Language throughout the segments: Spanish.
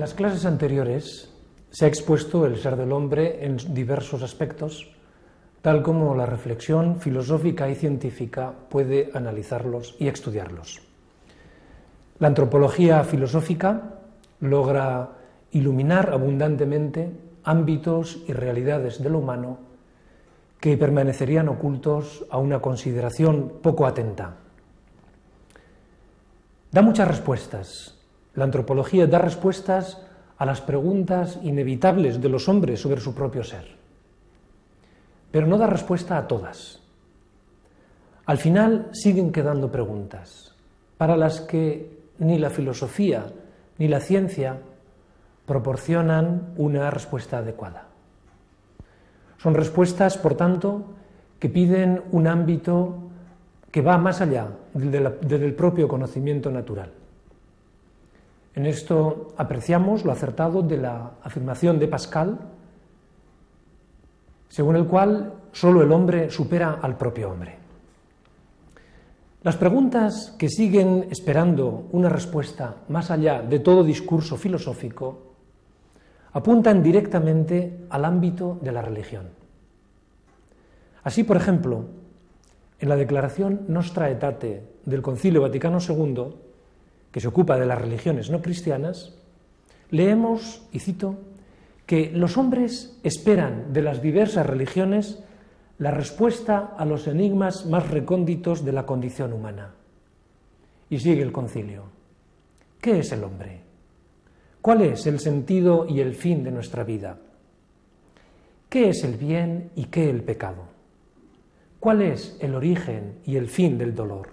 las clases anteriores se ha expuesto el ser del hombre en diversos aspectos, tal como la reflexión filosófica y científica puede analizarlos y estudiarlos. La antropología filosófica logra iluminar abundantemente ámbitos y realidades de lo humano que permanecerían ocultos a una consideración poco atenta. Da muchas respuestas. La antropología da respuestas a las preguntas inevitables de los hombres sobre su propio ser, pero no da respuesta a todas. Al final siguen quedando preguntas para las que ni la filosofía ni la ciencia proporcionan una respuesta adecuada. Son respuestas, por tanto, que piden un ámbito que va más allá del propio conocimiento natural. En esto apreciamos lo acertado de la afirmación de Pascal, según el cual solo el hombre supera al propio hombre. Las preguntas que siguen esperando una respuesta más allá de todo discurso filosófico apuntan directamente al ámbito de la religión. Así, por ejemplo, en la declaración Nostra Aetate del Concilio Vaticano II, que se ocupa de las religiones no cristianas, leemos, y cito, que los hombres esperan de las diversas religiones la respuesta a los enigmas más recónditos de la condición humana. Y sigue el concilio. ¿Qué es el hombre? ¿Cuál es el sentido y el fin de nuestra vida? ¿Qué es el bien y qué el pecado? ¿Cuál es el origen y el fin del dolor?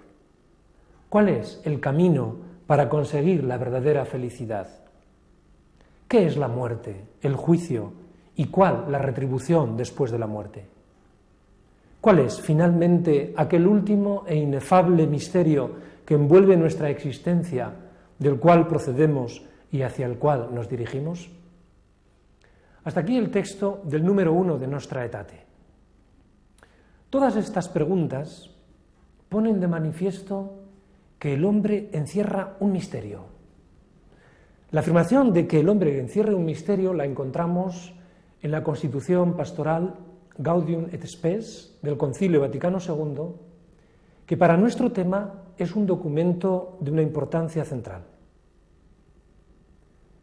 ¿Cuál es el camino para conseguir la verdadera felicidad? ¿Qué es la muerte, el juicio y cuál la retribución después de la muerte? ¿Cuál es finalmente aquel último e inefable misterio que envuelve nuestra existencia, del cual procedemos y hacia el cual nos dirigimos? Hasta aquí el texto del número 1 de Nostra Aetate. Todas estas preguntas ponen de manifiesto que el hombre encierra un misterio. La afirmación de que el hombre encierra un misterio la encontramos en la Constitución Pastoral Gaudium et Spes del Concilio Vaticano II, que para nuestro tema es un documento de una importancia central.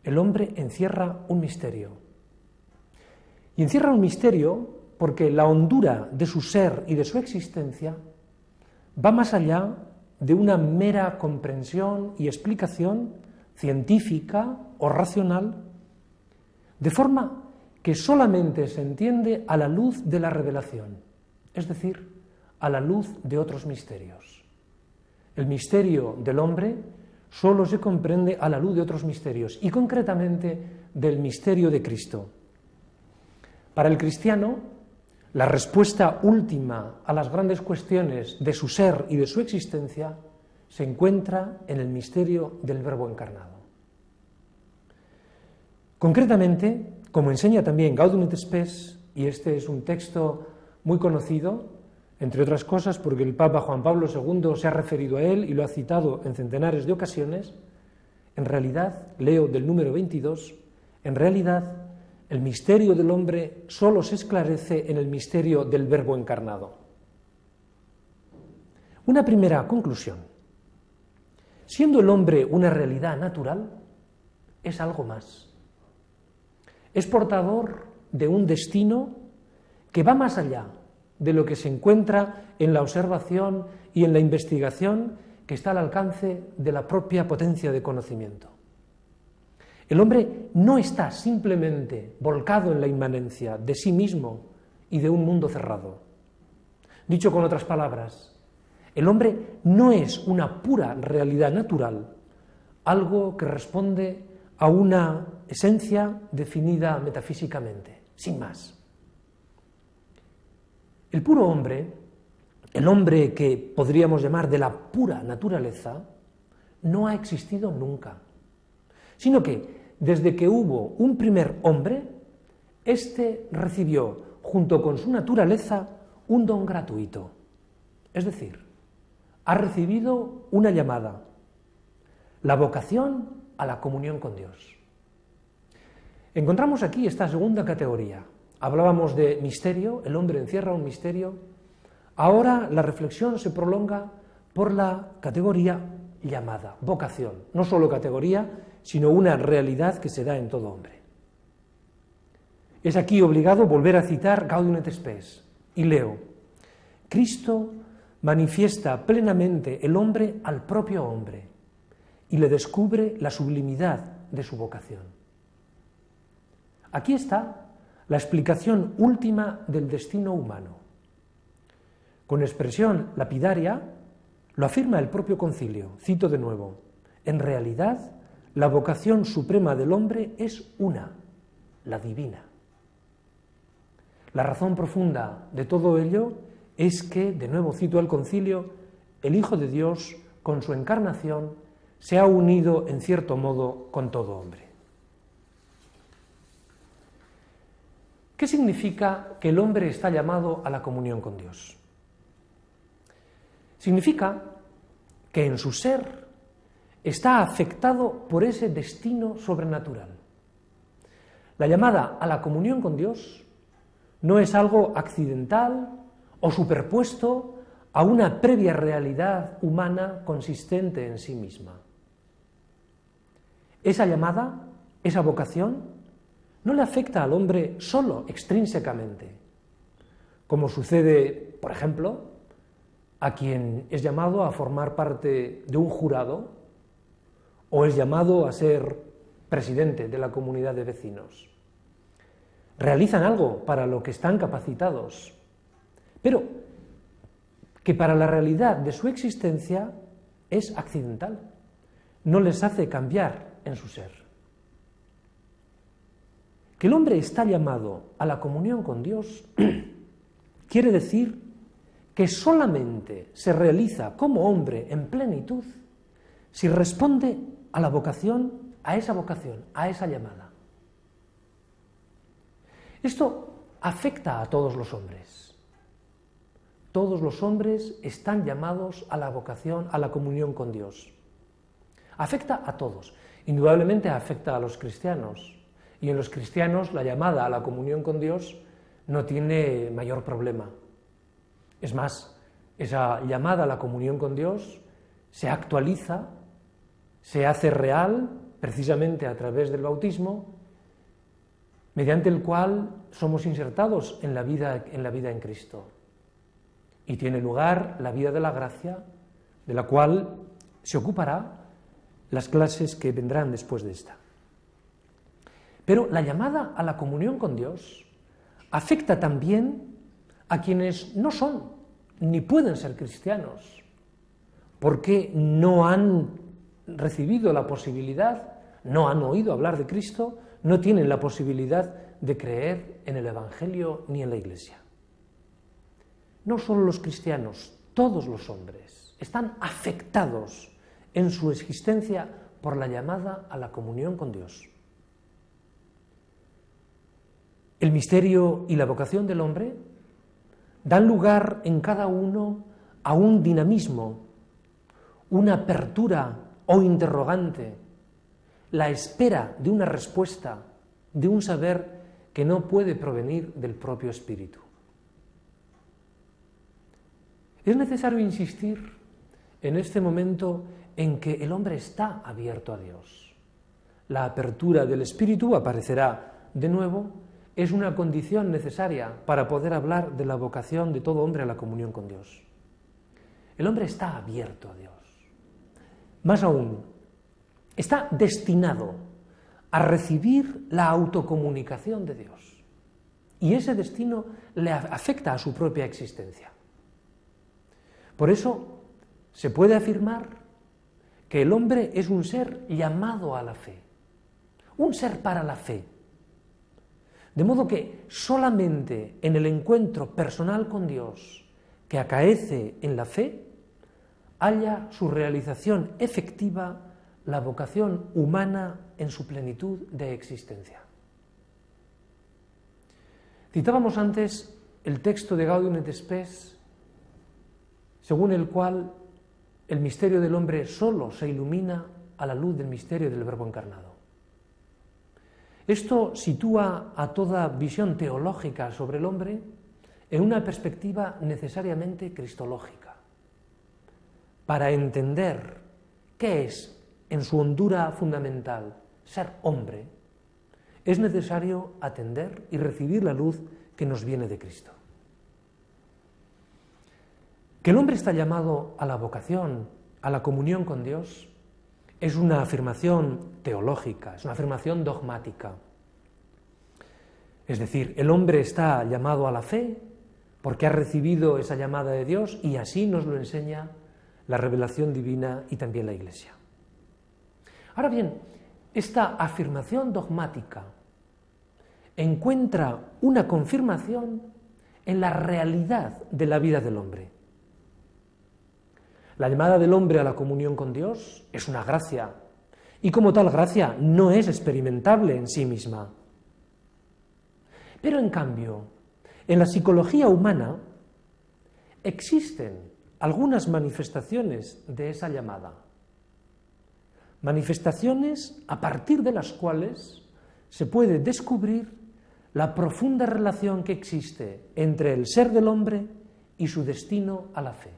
El hombre encierra un misterio. Y encierra un misterio porque la hondura de su ser y de su existencia va más allá de una mera comprensión y explicación científica o racional, de forma que solamente se entiende a la luz de la revelación, es decir, a la luz de otros misterios. El misterio del hombre solo se comprende a la luz de otros misterios, y concretamente del misterio de Cristo. Para el cristiano, la respuesta última a las grandes cuestiones de su ser y de su existencia se encuentra en el misterio del Verbo encarnado. Concretamente, como enseña también Gaudium et Spes, y este es un texto muy conocido, entre otras cosas porque el Papa Juan Pablo II se ha referido a él y lo ha citado en centenares de ocasiones, en realidad, leo del número 22, en realidad, el misterio del hombre solo se esclarece en el misterio del Verbo encarnado. Una primera conclusión. Siendo el hombre una realidad natural, es algo más. Es portador de un destino que va más allá de lo que se encuentra en la observación y en la investigación que está al alcance de la propia potencia de conocimiento. El hombre no está simplemente volcado en la inmanencia de sí mismo y de un mundo cerrado. Dicho con otras palabras, el hombre no es una pura realidad natural, algo que responde a una esencia definida metafísicamente, sin más. El puro hombre, el hombre que podríamos llamar de la pura naturaleza, no ha existido nunca, sino que desde que hubo un primer hombre, éste recibió, junto con su naturaleza, un don gratuito. Es decir, ha recibido una llamada, la vocación a la comunión con Dios. Encontramos aquí esta segunda categoría. Hablábamos de misterio, el hombre encierra un misterio. Ahora la reflexión se prolonga por la categoría llamada, vocación. No solo categoría, sino una realidad que se da en todo hombre. Es aquí obligado volver a citar Gaudium et Spes, y leo: Cristo manifiesta plenamente el hombre al propio hombre y le descubre la sublimidad de su vocación. Aquí está la explicación última del destino humano. Con expresión lapidaria lo afirma el propio concilio, cito de nuevo: en realidad, la vocación suprema del hombre es una, la divina. La razón profunda de todo ello es que, de nuevo cito al concilio, el Hijo de Dios, con su encarnación, se ha unido en cierto modo con todo hombre. ¿Qué significa que el hombre está llamado a la comunión con Dios? Significa que en su ser está afectado por ese destino sobrenatural. La llamada a la comunión con Dios no es algo accidental o superpuesto a una previa realidad humana consistente en sí misma. Esa llamada, esa vocación, no le afecta al hombre solo extrínsecamente, como sucede, por ejemplo, a quien es llamado a formar parte de un jurado o es llamado a ser presidente de la comunidad de vecinos. Realizan algo para lo que están capacitados, pero que para la realidad de su existencia es accidental, no les hace cambiar en su ser. Que el hombre está llamado a la comunión con Dios quiere decir que solamente se realiza como hombre en plenitud si responde a la vocación, a esa llamada. Esto afecta a todos los hombres. Todos los hombres están llamados a la vocación, a la comunión con Dios. Afecta a todos. Indudablemente afecta a los cristianos. Y en los cristianos la llamada a la comunión con Dios no tiene mayor problema. Es más, esa llamada a la comunión con Dios se actualiza, se hace real precisamente a través del bautismo, mediante el cual somos insertados en la vida en Cristo. Y tiene lugar la vida de la gracia, de la cual se ocupará las clases que vendrán después de esta. Pero la llamada a la comunión con Dios afecta también a quienes no son ni pueden ser cristianos, porque no han recibido la posibilidad, no han oído hablar de Cristo, no tienen la posibilidad de creer en el Evangelio ni en la Iglesia. No solo los cristianos, todos los hombres están afectados en su existencia por la llamada a la comunión con Dios. El misterio y la vocación del hombre dan lugar en cada uno a un dinamismo, una apertura o interrogante, la espera de una respuesta, de un saber que no puede provenir del propio espíritu. Es necesario insistir en este momento en que el hombre está abierto a Dios. La apertura del espíritu, aparecerá de nuevo, es una condición necesaria para poder hablar de la vocación de todo hombre a la comunión con Dios. El hombre está abierto a Dios. Más aún, está destinado a recibir la autocomunicación de Dios. Y ese destino le afecta a su propia existencia. Por eso se puede afirmar que el hombre es un ser llamado a la fe, un ser para la fe. De modo que solamente en el encuentro personal con Dios que acaece en la fe, halla su realización efectiva la vocación humana en su plenitud de existencia. Citábamos antes el texto de Gaudium et Spes, según el cual el misterio del hombre solo se ilumina a la luz del misterio del Verbo encarnado. Esto sitúa a toda visión teológica sobre el hombre en una perspectiva necesariamente cristológica. Para entender qué es, en su hondura fundamental, ser hombre, es necesario atender y recibir la luz que nos viene de Cristo. Que el hombre está llamado a la vocación, a la comunión con Dios, es una afirmación teológica, es una afirmación dogmática. Es decir, el hombre está llamado a la fe porque ha recibido esa llamada de Dios y así nos lo enseña la revelación divina y también la Iglesia. Ahora bien, esta afirmación dogmática encuentra una confirmación en la realidad de la vida del hombre. La llamada del hombre a la comunión con Dios es una gracia, y como tal gracia no es experimentable en sí misma. Pero en cambio, en la psicología humana existen algunas manifestaciones de esa llamada. Manifestaciones a partir de las cuales se puede descubrir la profunda relación que existe entre el ser del hombre y su destino a la fe.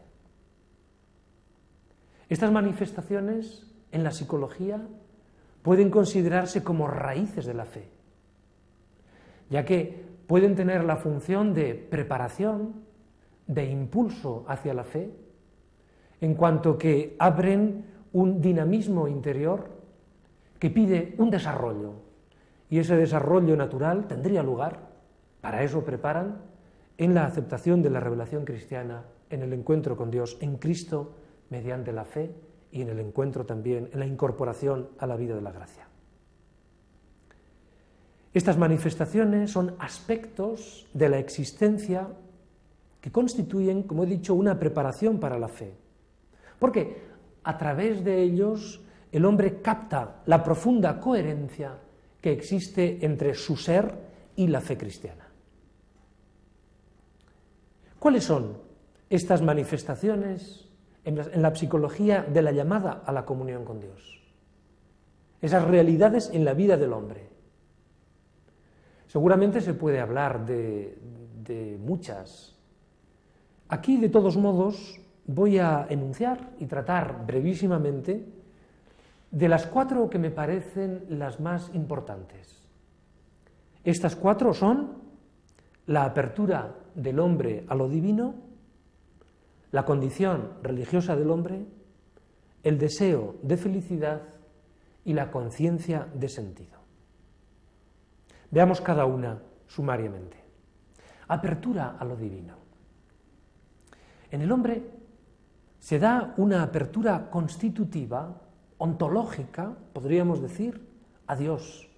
Estas manifestaciones en la psicología pueden considerarse como raíces de la fe, ya que pueden tener la función de preparación, de impulso hacia la fe, en cuanto que abren un dinamismo interior que pide un desarrollo, y ese desarrollo natural tendría lugar, para eso preparan, en la aceptación de la revelación cristiana, en el encuentro con Dios, en Cristo, mediante la fe, y en el encuentro también, en la incorporación a la vida de la gracia. Estas manifestaciones son aspectos de la existencia que constituyen, como he dicho, una preparación para la fe. Porque a través de ellos el hombre capta la profunda coherencia que existe entre su ser y la fe cristiana. ¿Cuáles son estas manifestaciones en la psicología de la llamada a la comunión con Dios? Esas realidades en la vida del hombre. Seguramente se puede hablar de muchas. Aquí, de todos modos, voy a enunciar y tratar brevísimamente de las 4 que me parecen las más importantes. Estas 4 son la apertura del hombre a lo divino, la condición religiosa del hombre, el deseo de felicidad y la conciencia de sentido. Veamos cada una sumariamente. Apertura a lo divino. En el hombre se da una apertura constitutiva, ontológica, podríamos decir, a Dios.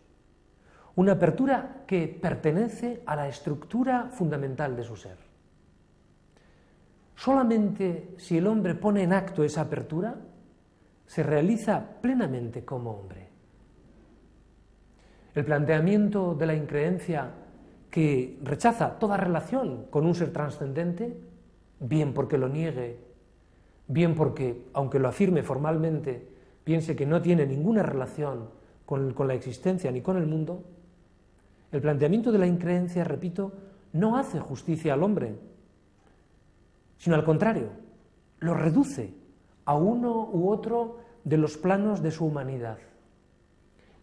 Una apertura que pertenece a la estructura fundamental de su ser. Solamente si el hombre pone en acto esa apertura, se realiza plenamente como hombre. El planteamiento de la increencia que rechaza toda relación con un ser trascendente, bien porque lo niegue, bien porque, aunque lo afirme formalmente, piense que no tiene ninguna relación con la existencia ni con el mundo, el planteamiento de la increencia, repito, no hace justicia al hombre, sino al contrario, lo reduce a uno u otro de los planos de su humanidad.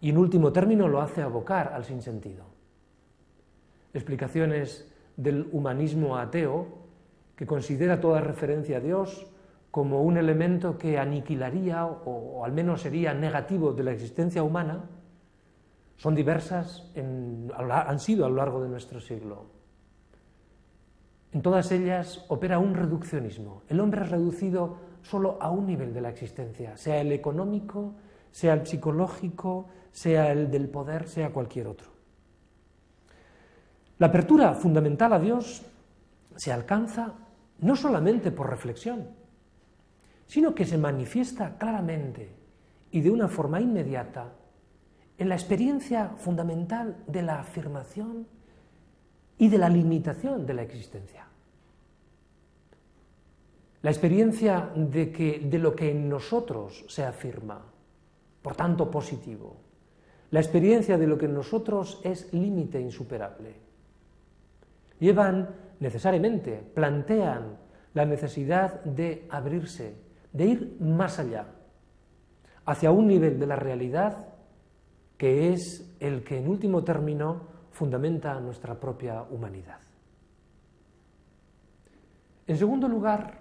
Y en último término lo hace abocar al sinsentido. Explicaciones del humanismo ateo, que considera toda referencia a Dios como un elemento que aniquilaría o al menos sería negativo de la existencia humana, son diversas, han sido a lo largo de nuestro siglo. En todas ellas opera un reduccionismo. El hombre es reducido solo a un nivel de la existencia, sea el económico, sea el psicológico, sea el del poder, sea cualquier otro. La apertura fundamental a Dios se alcanza no solamente por reflexión, sino que se manifiesta claramente y de una forma inmediata en la experiencia fundamental de la afirmación y de la limitación de la existencia. La experiencia de lo que en nosotros se afirma, por tanto positivo, la experiencia de lo que en nosotros es límite insuperable. Llevan necesariamente, plantean la necesidad de abrirse, de ir más allá, hacia un nivel de la realidad que es el que en último término fundamenta nuestra propia humanidad. En segundo lugar,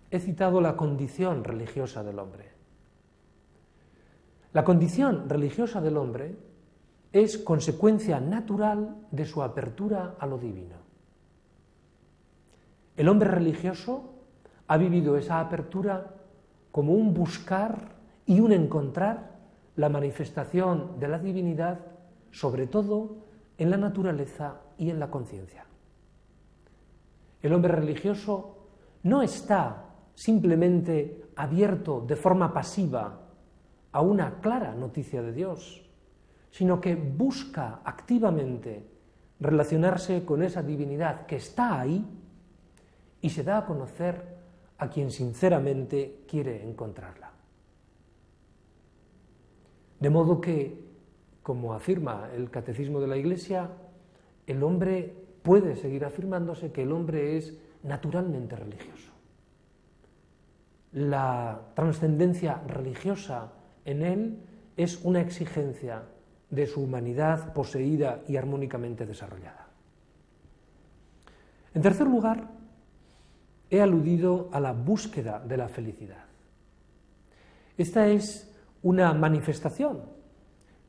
he citado la condición religiosa del hombre. La condición religiosa del hombre es consecuencia natural de su apertura a lo divino. El hombre religioso ha vivido esa apertura como un buscar y un encontrar la manifestación de la divinidad, sobre todo en la naturaleza y en la conciencia. El hombre religioso no está simplemente abierto de forma pasiva a una clara noticia de Dios, sino que busca activamente relacionarse con esa divinidad que está ahí y se da a conocer a quien sinceramente quiere encontrarla. De modo que, como afirma el Catecismo de la Iglesia, el hombre puede seguir afirmándose que el hombre es naturalmente religioso. La trascendencia religiosa en él es una exigencia de su humanidad poseída y armónicamente desarrollada. En tercer lugar, he aludido a la búsqueda de la felicidad. Esta es una manifestación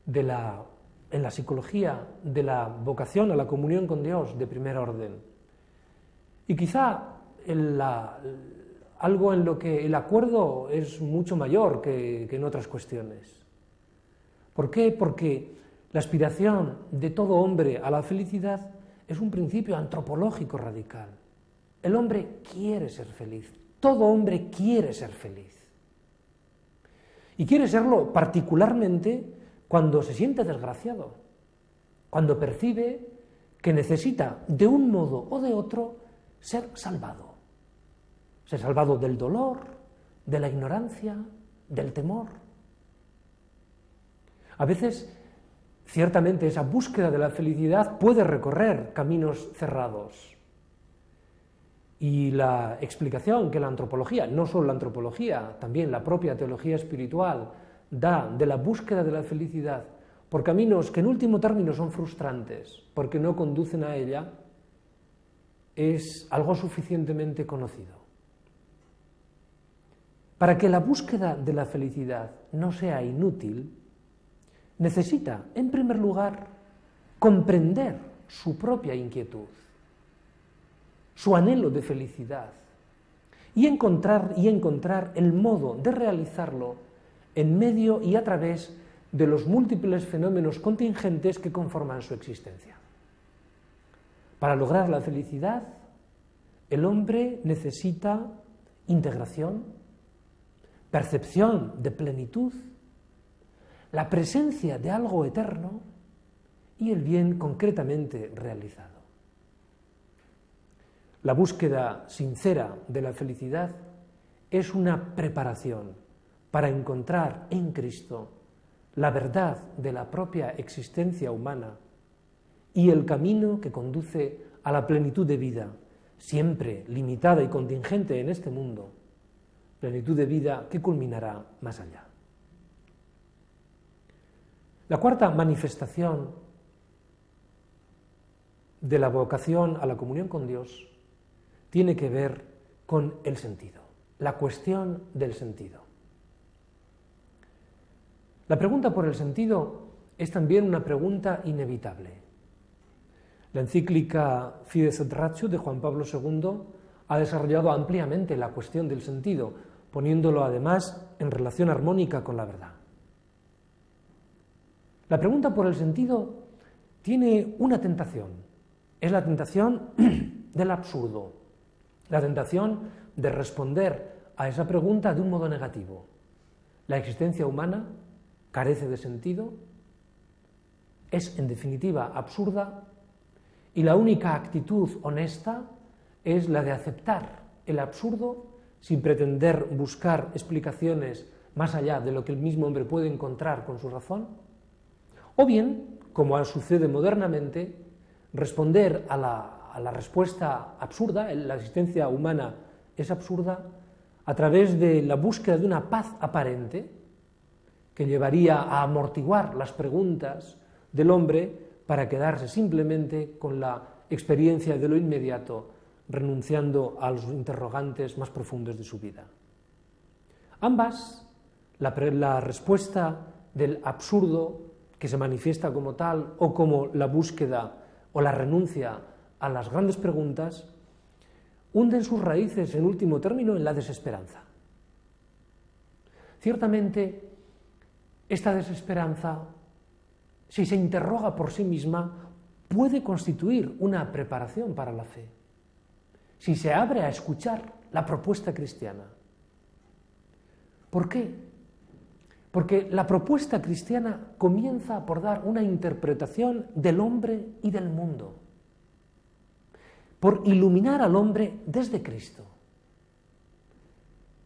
en la psicología de la vocación a la comunión con Dios de primer orden. Y quizá algo en lo que el acuerdo es mucho mayor que en otras cuestiones. ¿Por qué? Porque la aspiración de todo hombre a la felicidad es un principio antropológico radical. El hombre quiere ser feliz, todo hombre quiere ser feliz. Y quiere serlo particularmente cuando se siente desgraciado, cuando percibe que necesita de un modo o de otro ser salvado del dolor, de la ignorancia, del temor. A veces, ciertamente, esa búsqueda de la felicidad puede recorrer caminos cerrados. Y la explicación que la antropología, no solo la antropología, también la propia teología espiritual, da de la búsqueda de la felicidad por caminos que en último término son frustrantes, porque no conducen a ella, es algo suficientemente conocido. Para que la búsqueda de la felicidad no sea inútil, necesita, en primer lugar, comprender su propia inquietud, su anhelo de felicidad, y encontrar el modo de realizarlo en medio y a través de los múltiples fenómenos contingentes que conforman su existencia. Para lograr la felicidad, el hombre necesita integración, percepción de plenitud, la presencia de algo eterno y el bien concretamente realizado. La búsqueda sincera de la felicidad es una preparación para encontrar en Cristo la verdad de la propia existencia humana y el camino que conduce a la plenitud de vida, siempre limitada y contingente en este mundo, plenitud de vida que culminará más allá. La cuarta manifestación de la vocación a la comunión con Dios tiene que ver con el sentido, la cuestión del sentido. La pregunta por el sentido es también una pregunta inevitable. La encíclica Fides et Ratio de Juan Pablo II ha desarrollado ampliamente la cuestión del sentido, poniéndolo además en relación armónica con la verdad. La pregunta por el sentido tiene una tentación, es la tentación del absurdo, la tentación de responder a esa pregunta de un modo negativo. La existencia humana carece de sentido, es en definitiva absurda y la única actitud honesta es la de aceptar el absurdo sin pretender buscar explicaciones más allá de lo que el mismo hombre puede encontrar con su razón O bien, como sucede modernamente, responder a la respuesta absurda, la existencia humana es absurda, a través de la búsqueda de una paz aparente que llevaría a amortiguar las preguntas del hombre para quedarse simplemente con la experiencia de lo inmediato, renunciando a los interrogantes más profundos de su vida. Ambas, la respuesta del absurdo, que se manifiesta como tal, o como la búsqueda o la renuncia a las grandes preguntas, hunden sus raíces, en último término, en la desesperanza. Ciertamente, esta desesperanza, si se interroga por sí misma, puede constituir una preparación para la fe, si se abre a escuchar la propuesta cristiana. ¿Por qué? Porque la propuesta cristiana comienza por dar una interpretación del hombre y del mundo, por iluminar al hombre desde Cristo,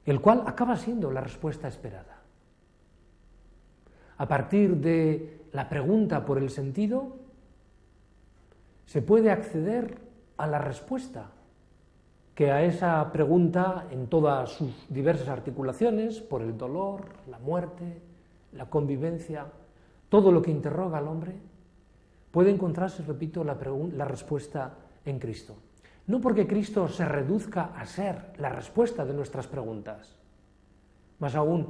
el cual acaba siendo la respuesta esperada. A partir de la pregunta por el sentido, se puede acceder a la respuesta, que a esa pregunta, en todas sus diversas articulaciones, por el dolor, la muerte, la convivencia, todo lo que interroga al hombre, puede encontrarse, repito, la respuesta en Cristo. No porque Cristo se reduzca a ser la respuesta de nuestras preguntas, más aún,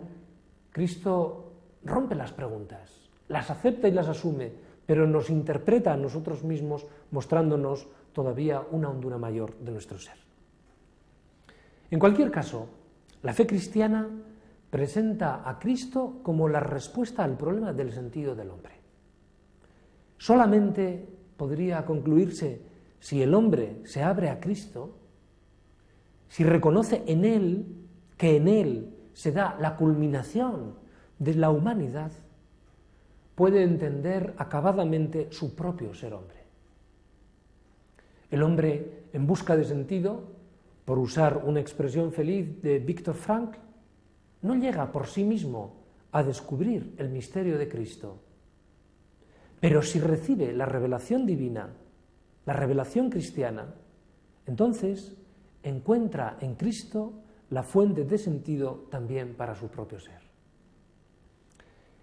Cristo rompe las preguntas, las acepta y las asume, pero nos interpreta a nosotros mismos, mostrándonos todavía una hondura mayor de nuestro ser. En cualquier caso, la fe cristiana presenta a Cristo como la respuesta al problema del sentido del hombre. Solamente podría concluirse si el hombre se abre a Cristo, si reconoce en Él que en Él se da la culminación de la humanidad, puede entender acabadamente su propio ser hombre. El hombre en busca de sentido, por usar una expresión feliz de Viktor Frankl, no llega por sí mismo a descubrir el misterio de Cristo. Pero si recibe la revelación divina, la revelación cristiana, entonces encuentra en Cristo la fuente de sentido también para su propio ser.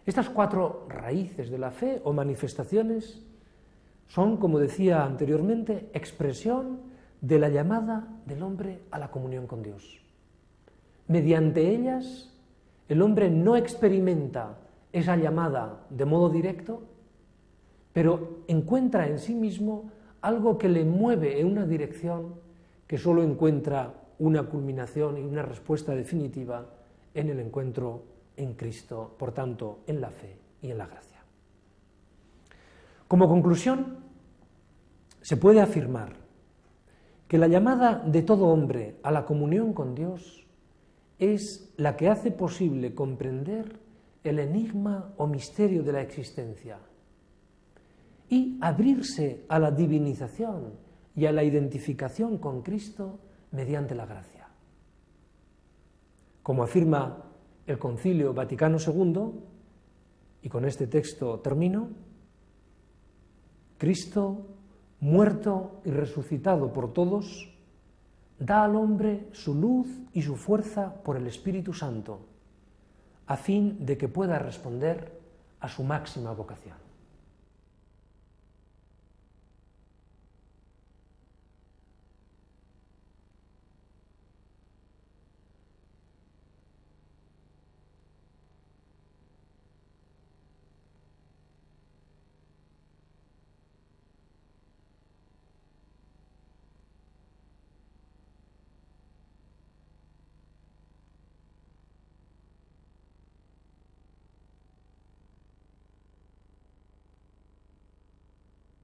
Estas 4 raíces de la fe o manifestaciones son, como decía anteriormente, expresión de la llamada del hombre a la comunión con Dios. Mediante ellas, el hombre no experimenta esa llamada de modo directo, pero encuentra en sí mismo algo que le mueve en una dirección que solo encuentra una culminación y una respuesta definitiva en el encuentro en Cristo, por tanto, en la fe y en la gracia. Como conclusión, se puede afirmar que la llamada de todo hombre a la comunión con Dios es la que hace posible comprender el enigma o misterio de la existencia y abrirse a la divinización y a la identificación con Cristo mediante la gracia. Como afirma el Concilio Vaticano II, y con este texto termino, Cristo, muerto y resucitado por todos, da al hombre su luz y su fuerza por el Espíritu Santo, a fin de que pueda responder a su máxima vocación.